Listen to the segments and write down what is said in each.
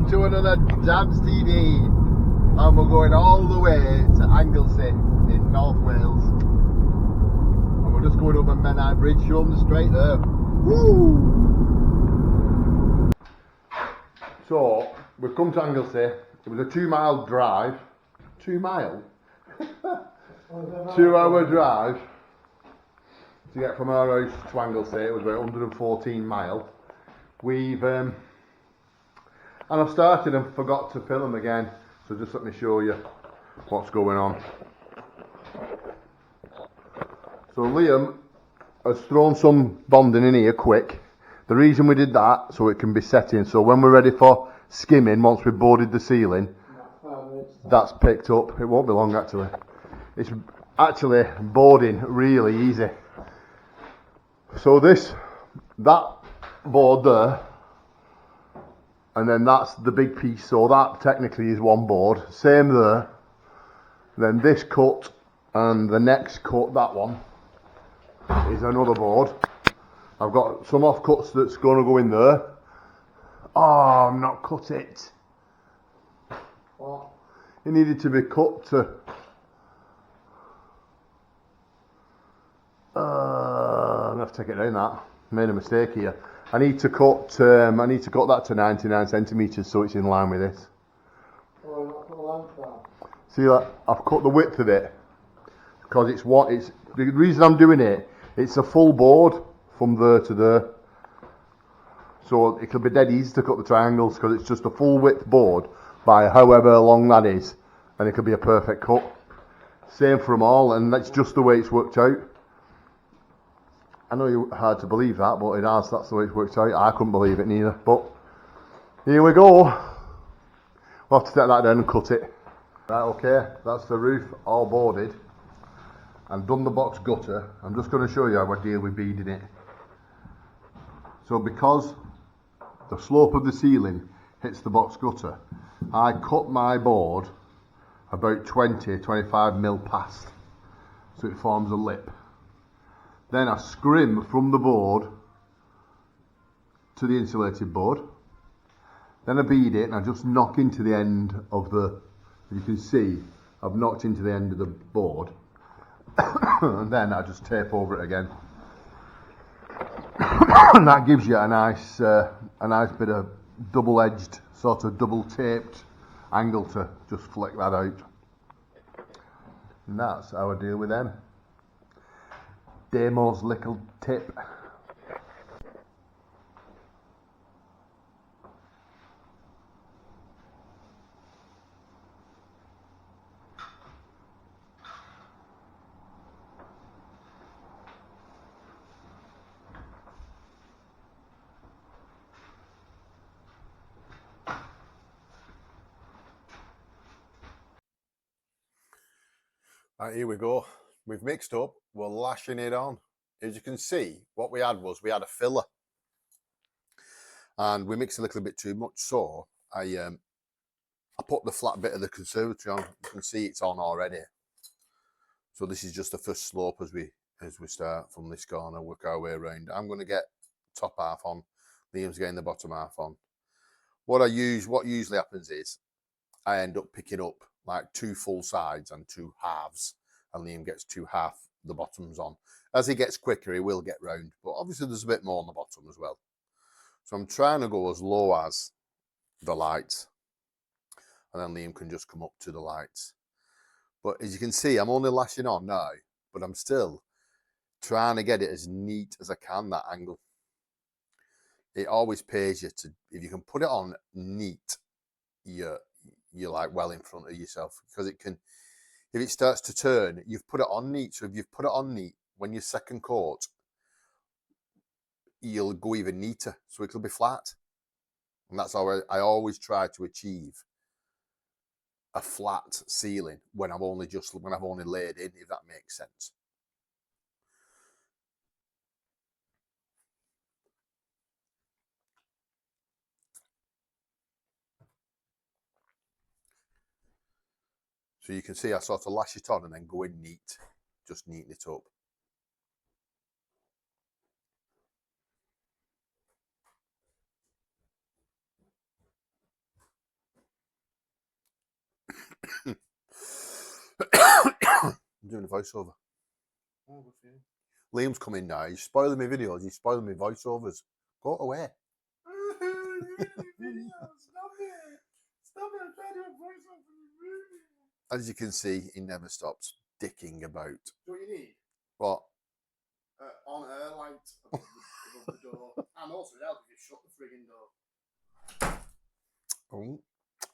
welcome to another Dabs TV, and we're going all the way to Anglesey in North Wales, and we're just going over Menai Bridge. Show them the straight there. Woo! So we've come to Anglesey. It was a 2 mile drive. 2 mile? 2 hour drive to get from our house to Anglesey. It was about 114 mile. And I've started and forgot to film again, so just let me show you what's going on. So Liam has thrown some bonding in here quick. The reason we did that, so it can be set in, so when we're ready for skimming, once we've boarded the ceiling, that's picked up. It won't be long actually. It's actually boarding really easy. So that board there, and then that's the big piece, so that technically is one board. Same there. Then this cut and the next cut, that one, is another board. I've got some offcuts that's going to go in there. Oh, I've not cut it. What? It needed to be cut to... I'm going to have to take it down that. Made a mistake here. I need to cut that to 99 centimetres so it's in line with this. Oh, not the length that. See that? I've cut the width of it because it's the reason I'm doing it. It's a full board from there to there, so it'll be dead easy to cut the triangles because it's just a full width board by however long that is, and it could be a perfect cut. Same for them all, and that's just the way it's worked out. I know you're hard to believe that, but it has. That's the way it's worked out. I couldn't believe it neither, but here we go. We'll have to take that down and cut it. Right, okay, that's the roof all boarded and done the box gutter. I'm just going to show you how I deal with beading it. So because the slope of the ceiling hits the box gutter, I cut my board about 20-25 mil past, so it forms a lip. Then I scrim from the board to the insulated board. Then I bead it and I just knock into the end of the, you can see, I've knocked into the end of the board. And then I just tape over it again. And that gives you a nice bit of double-edged, sort of double-taped angle to just flick that out. And that's how I deal with them. Damo's little tip. Right, here we go. We've mixed up, we're lashing it on. As you can see, what we had a filler. And we mixed a little bit too much, so I put the flat bit of the conservatory on. You can see it's on already. So this is just the first slope as we start from this corner, work our way around. I'm going to get top half on, Liam's getting the bottom half on. What usually happens is I end up picking up like 2 full sides and 2 halves, and Liam gets 2 half the bottoms on. As he gets quicker, he will get round, but obviously there's a bit more on the bottom as well. So I'm trying to go as low as the lights, and then Liam can just come up to the lights. But as you can see, I'm only lashing on now, but I'm still trying to get it as neat as I can, that angle. It always pays you to, if you can put it on neat, you're like well in front of yourself, because it can, if it starts to turn, you've put it on neat. So if you've put it on neat, when you second coat, you'll go even neater, so it'll be flat. And that's how I always try to achieve a flat ceiling when I've only laid in, if that makes sense. So you can see I sort of lash it on and then go in neat, just neaten it up. I'm doing a voiceover. Oh, good for you. Liam's coming now. He's spoiling my videos. He's spoiling my voiceovers. Go away. Stop it! Stop it! I'm trying to do a voiceover for the movie. As you can see, he never stops dicking about. Do what you need? What? On air light above the door. And also, it helps if you shut the frigging door.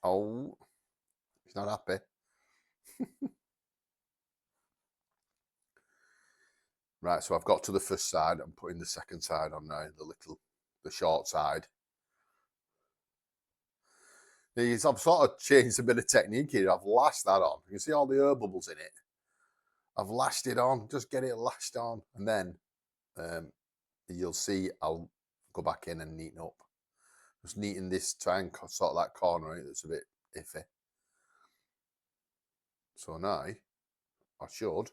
Oh. He's not happy. Right, so I've got to the first side. I'm putting the second side on now, the short side. I've sort of changed a bit of technique here. I've lashed that on. You can see all the air bubbles in it. I've lashed it on, just get it lashed on. And then you'll see I'll go back in and neaten up. Just neaten this, try and sort that corner out that's a bit iffy. So now, I should,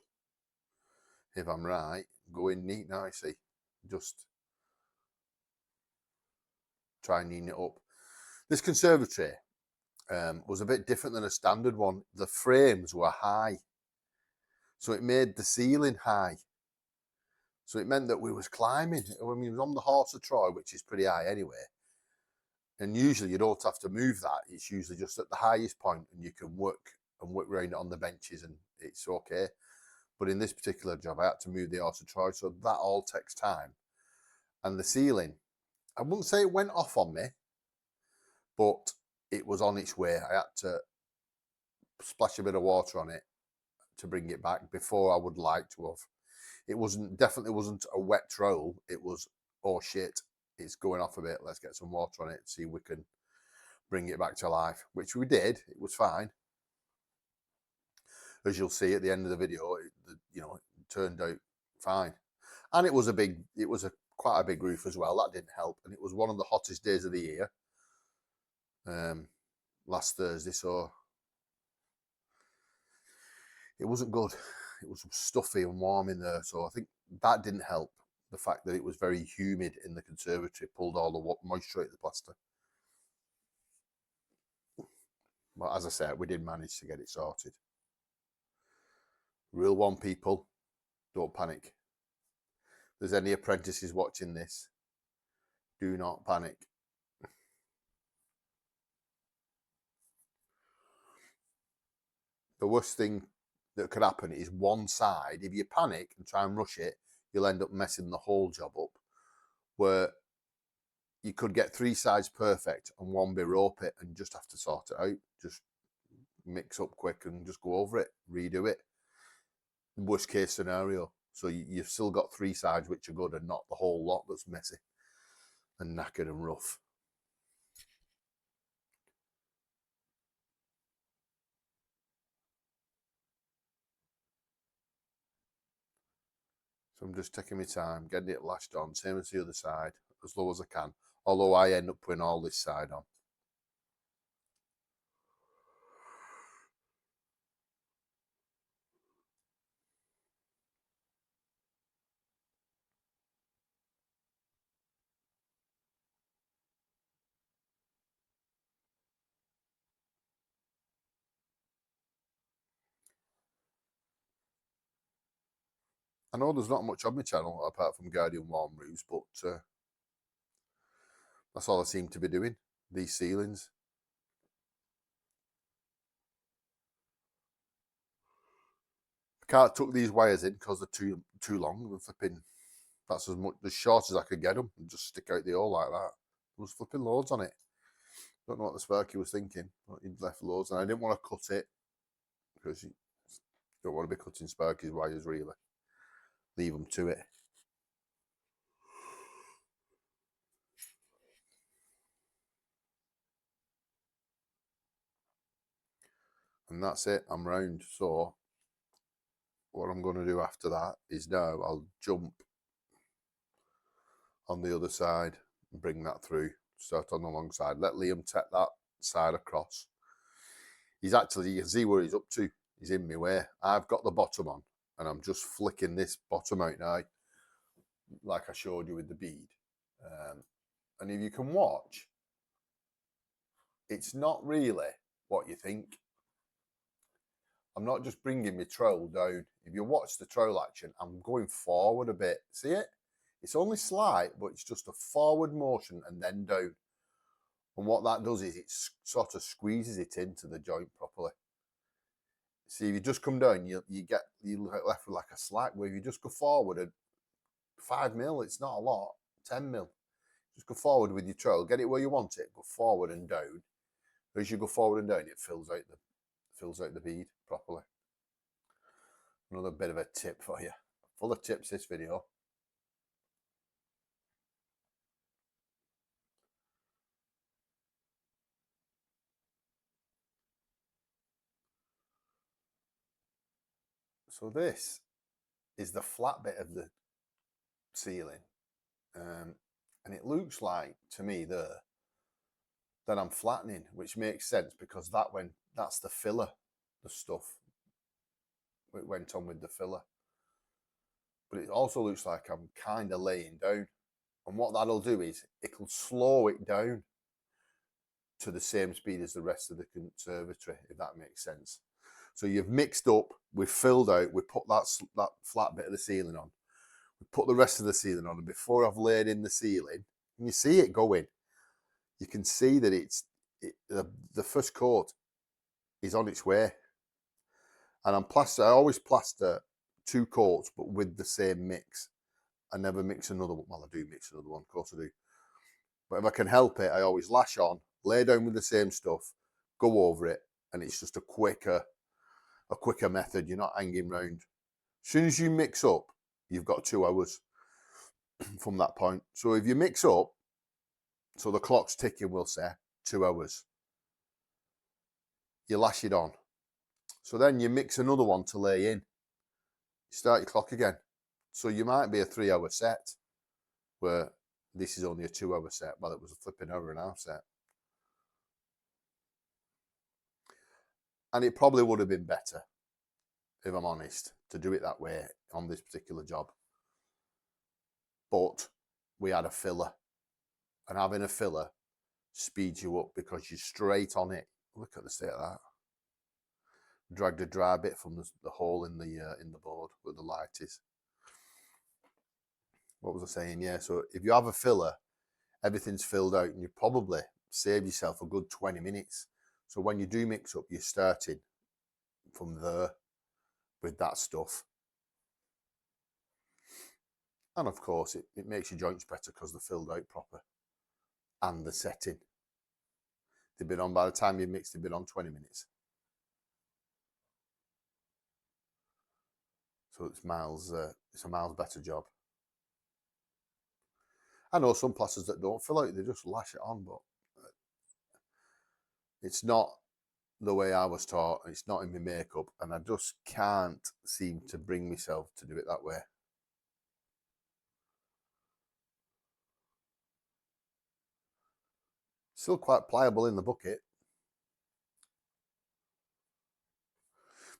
if I'm right, go in neat now, see. Just try and neaten it up. This conservatory was a bit different than a standard one. The frames were high. So it made the ceiling high. So it meant that we was climbing. When we was on the horse of Troy, which is pretty high anyway, and usually you don't have to move that. It's usually just at the highest point and you can work around it on the benches and it's okay. But in this particular job, I had to move the horse of Troy, so that all takes time. And the ceiling, I wouldn't say it went off on me, but it was on its way. I had to splash a bit of water on it to bring it back before I would like to have. It definitely wasn't a wet roll. It was, oh shit, it's going off a bit. Let's get some water on it, see if we can bring it back to life, which we did. It was fine. As you'll see at the end of the video, it turned out fine. And it was quite a big roof as well. That didn't help. And it was one of the hottest days of the year, last Thursday. So it wasn't good. It was stuffy and warm in there. So I think that didn't help. The fact that it was very humid in the conservatory pulled all the moisture out of the plaster. But as I said, we did manage to get it sorted. Rule one, people, don't panic. If there's any apprentices watching this, do not panic. The worst thing that could happen is one side, if you panic and try and rush it, you'll end up messing the whole job up, where you could get three sides perfect and one be rope it and just have to sort it out. Just mix up quick and just go over it, redo it. Worst case scenario. So you've still got three sides which are good and not the whole lot that's messy and knackered and rough. So I'm just taking my time, getting it lashed on, same as the other side, as low as I can. Although I end up putting all this side on. I know there's not much on my channel apart from Guardian Warm Roofs, but that's all I seem to be doing, these ceilings. I can't tuck these wires in because they're too long. They're flipping, that's as short as I could get them and just stick out the hole like that. There was flipping loads on it. Don't know what the Sparky was thinking, but he'd left loads and I didn't want to cut it because you don't want to be cutting Sparky's wires really. Leave them to it. And that's it, I'm round. So what I'm going to do after that is now I'll jump on the other side and bring that through, start on the long side, let Liam take that side across. He's actually, you can see where he's up to, he's in my way. I've got the bottom on and I'm just flicking this bottom out now, like I showed you with the bead. And if you can watch, it's not really what you think. I'm not just bringing my trowel down. If you watch the trowel action, I'm going forward a bit. See it? It's only slight, but it's just a forward motion and then down. And what that does is it sort of squeezes it into the joint properly. See, if you just come down, you left with like a slack. Where if you just go forward at 5 mil, it's not a lot. 10 mil. Just go forward with your trowel. Get it where you want it. Go forward and down. As you go forward and down, it fills out the bead properly. Another bit of a tip for you. Full of tips this video. So this is the flat bit of the ceiling, and it looks like to me there that I'm flattening, which makes sense because that's the filler, the stuff it went on with the filler. But it also looks like I'm kind of laying down, and what that'll do is it'll slow it down to the same speed as the rest of the conservatory, if that makes sense. So you've mixed up, we've filled out, we put that flat bit of the ceiling on, we put the rest of the ceiling on, and before I've laid in the ceiling, and you see it going, you can see that the first coat is on its way. And I always plaster 2 coats, but with the same mix. I never mix another one. Well, I do mix another one, of course I do. But if I can help it, I always lash on, lay down with the same stuff, go over it, and it's just a quicker method. You're not hanging round. As soon as you mix up, you've got 2 hours from that point. So if you mix up, so the clock's ticking, we'll say 2 hours. You lash it on. So then you mix another one to lay in. You start your clock again. So you might be a 3-hour set, where this is only a 2-hour set. Well, it was a flipping hour and a half set. And it probably would have been better, if I'm honest, to do it that way on this particular job. But we had a filler. And having a filler speeds you up because you're straight on it. Look at the state of that. Dragged a dry bit from the hole in the board where the light is. What was I saying? Yeah, so if you have a filler, everything's filled out and you probably save yourself a good 20 minutes. So when you do mix up, you're starting from there with that stuff. And of course, it makes your joints better because they're filled out proper. And the setting. They've been on, by the time you mix, they've been on 20 minutes. So it's a miles better job. I know some plasters that don't fill out, they just lash it on, but it's not the way I was taught. It's not in my makeup, and I just can't seem to bring myself to do it that way. Still quite pliable in the bucket.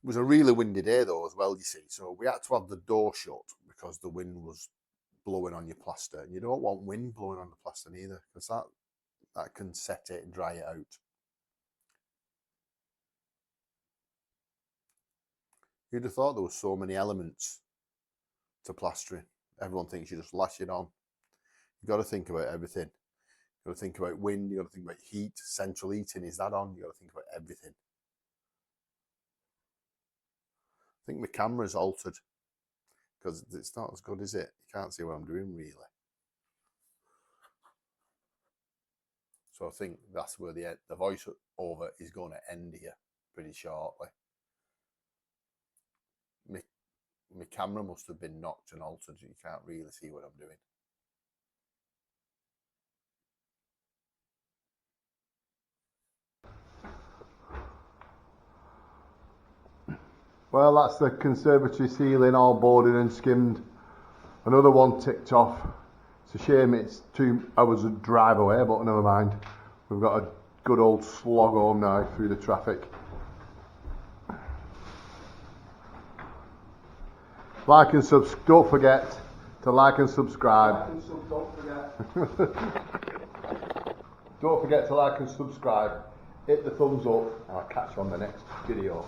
It was a really windy day though as well, you see, so we had to have the door shut because the wind was blowing on your plaster, and you don't want wind blowing on the plaster either, because that can set it and dry it out. You'd have thought there were so many elements to plastering. Everyone thinks you just lash it on. You've got to think about everything. You've got to think about wind, you've got to think about heat, central heating, is that on? You've got to think about everything. I think my camera's altered because it's not as good, is it? You can't see what I'm doing really. So I think that's where the voice over is going to end here pretty shortly. My camera must have been knocked and altered. You can't really see what I'm doing. Well, that's the conservatory ceiling all boarded and skimmed. Another one ticked off. It's a shame it's 2 hours of drive away, but never mind. We've got a good old slog home now through the traffic. Like and don't forget to like and subscribe. Don't forget to like and subscribe. Hit the thumbs up, and I'll catch you on the next video.